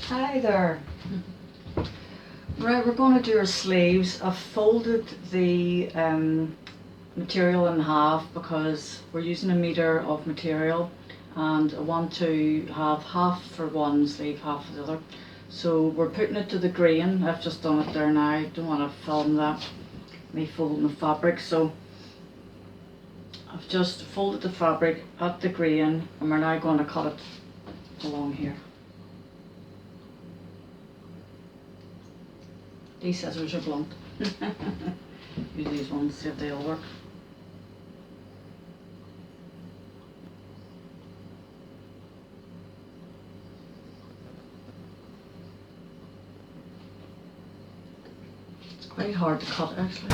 Hi there. Right, we're going to do our sleeves. I've folded the material in half because we're using a metre of material and I want to have half for one sleeve, half for the other. So we're putting it to the grain. I've just done it there now. I don't want to film that, me folding the fabric. So I've just folded the fabric at the grain and we're now going to cut it along here. These scissors are blunt. Use these ones, see if they'll work. It's quite hard to cut actually.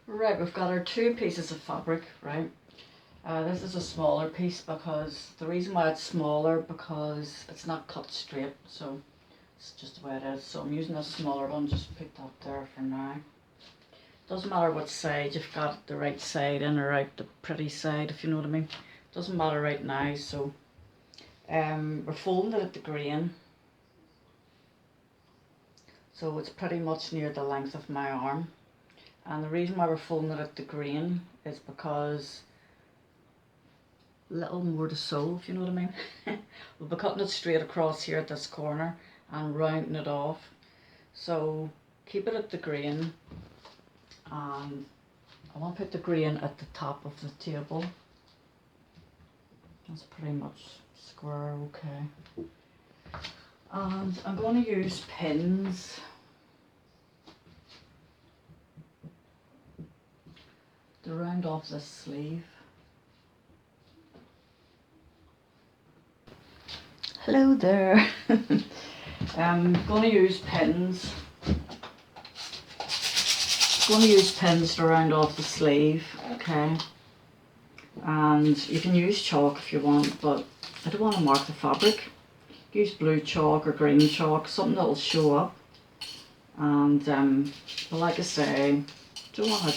Right, we've got our two pieces of fabric, right? This is a smaller piece because the reason why it's smaller because it's not cut straight, so it's just the way it is. So I'm using a smaller one, just put that there for now. Doesn't matter what side you've got, the right side in or out, the pretty side, if you know what I mean. Doesn't matter right now. So we're folding it at the grain, so it's pretty much near the length of my arm. And the reason why we're folding it at the grain is because little more to sew, if you know what I mean. We'll be cutting it straight across here at this corner and rounding it off. So keep it at the grain, and I want to put the grain at the top of the table. That's pretty much square, okay. And I'm going to use pins to round off this sleeve. Hello there. I'm going to use pins. To round off the sleeve, okay. And you can use chalk if you want, but I don't want to mark the fabric. Use blue chalk or green chalk, something that will show up. And but like I say, don't want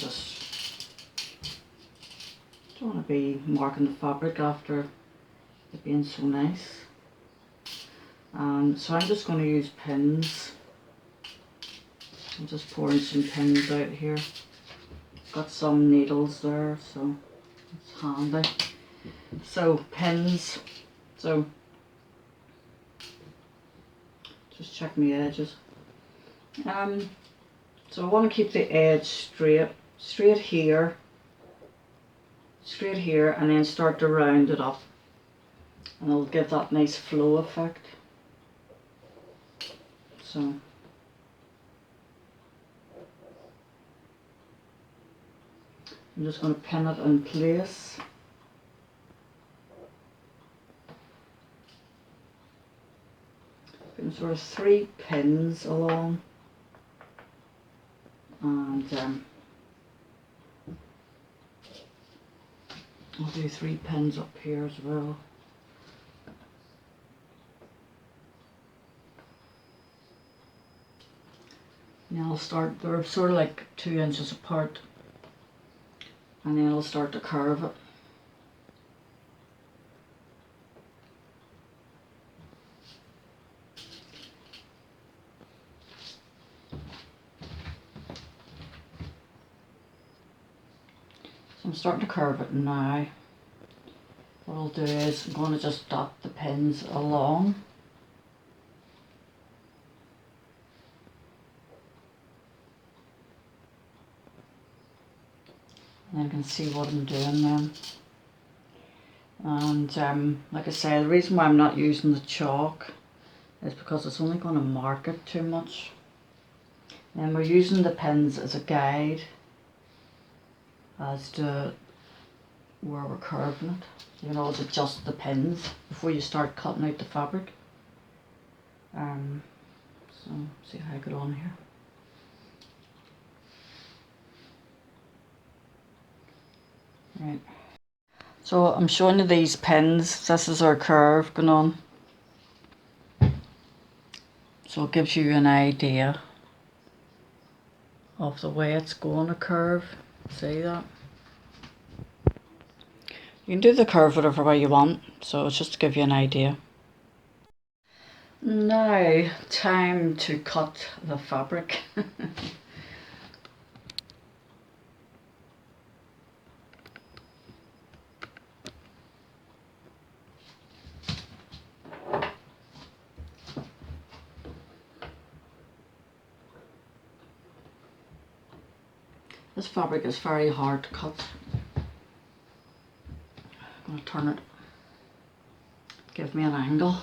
to be marking the fabric after it being so nice. So I'm just going to use pins. I'm just pouring some pins out here. Got some needles there, so it's handy. So pins. So just check my edges. So I want to keep the edge straight here, and then start to round it up, and it'll give that nice flow effect. So I'm just going to pin it in place. Putting sort of 3 pins along, and I'll do 3 pins up here as well. Now I'll start, they're sort of like 2 inches apart, and then I'll start to curve it. So I'm starting to curve it now. What I'll do is I'm going to just dot the pins along. And then you can see what I'm doing then. And like I say, the reason why I'm not using the chalk is because it's only going to mark it too much. And we're using the pins as a guide as to where we're curving it. You can always adjust the pins before you start cutting out the fabric. So see how I get on here. Right. So I'm showing you these pins. This is our curve going on. So it gives you an idea of the way it's going to curve. See that? You can do the curve whatever way you want, so it's just to give you an idea. Now, time to cut the fabric. This fabric is very hard to cut. I'm going to turn it, give me an angle.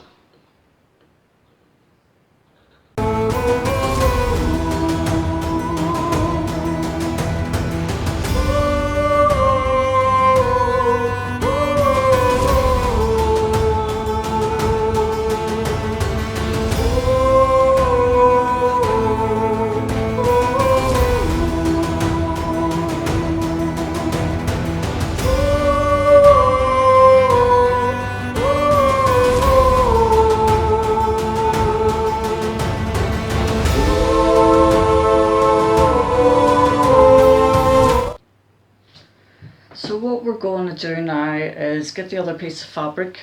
So what we're going to do now is get the other piece of fabric,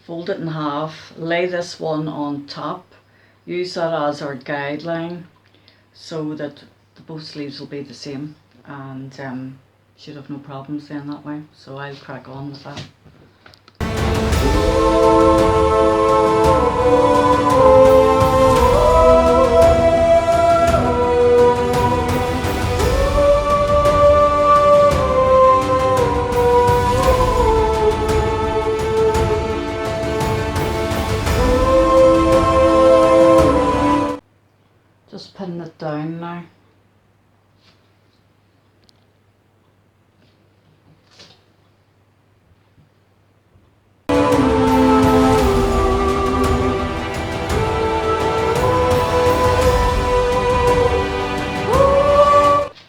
fold it in half, lay this one on top, use that as our guideline so that both sleeves will be the same, and should have no problems then that way. So I'll crack on with that. Just pin it down now.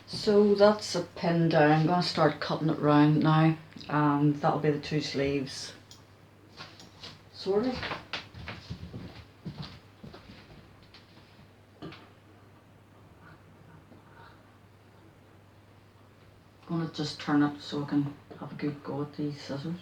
So that's a pin down. I'm going to start cutting it round now, and that'll be the two sleeves. Sorted. I'm going to just turn it so I can have a good go at these scissors.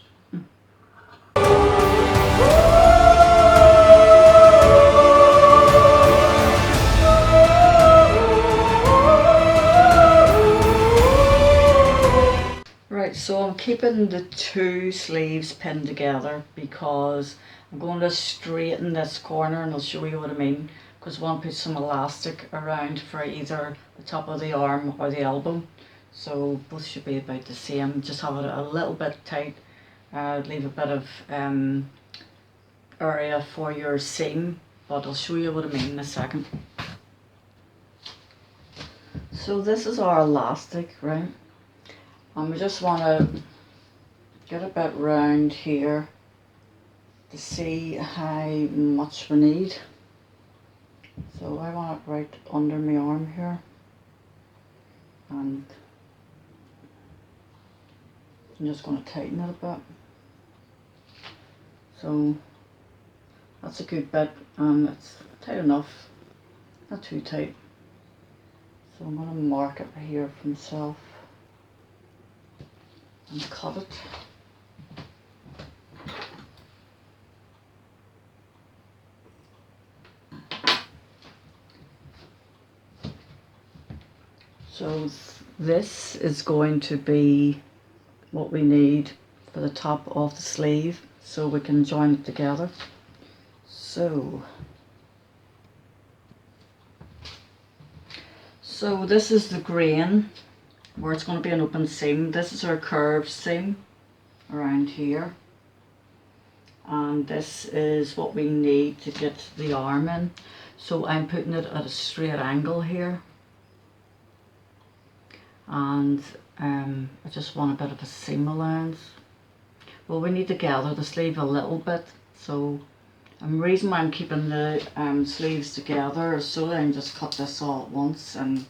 Right, so I'm keeping the two sleeves pinned together because I'm going to straighten this corner, and I'll show you what I mean, because I want to put some elastic around for either the top of the arm or the elbow. So both should be about the same, just have it a little bit tight, leave a bit of area for your seam, but I'll show you what I mean in a second. So this is our elastic, right? And we just want to get a bit round here to see how much we need. So I want it right under my arm here, and I'm just going to tighten it a bit. So that's a good bit, and it's tight enough, not too tight. So I'm going to mark it right here for myself and cut it. So this is going to be what we need for the top of the sleeve, so we can join it together. So this is the grain where it's going to be an open seam. This is our curved seam around here, and this is what we need to get the arm in. So I'm putting it at a straight angle here, and I just want a bit of a seam allowance. Well, we need to gather the sleeve a little bit, so the reason why I'm keeping the sleeves together is so that I can just cut this all at once and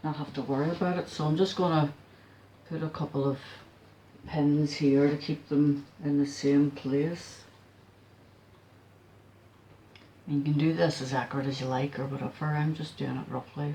not have to worry about it. So I'm just going to put a couple of pins here to keep them in the same place. And you can do this as accurate as you like or whatever, I'm just doing it roughly.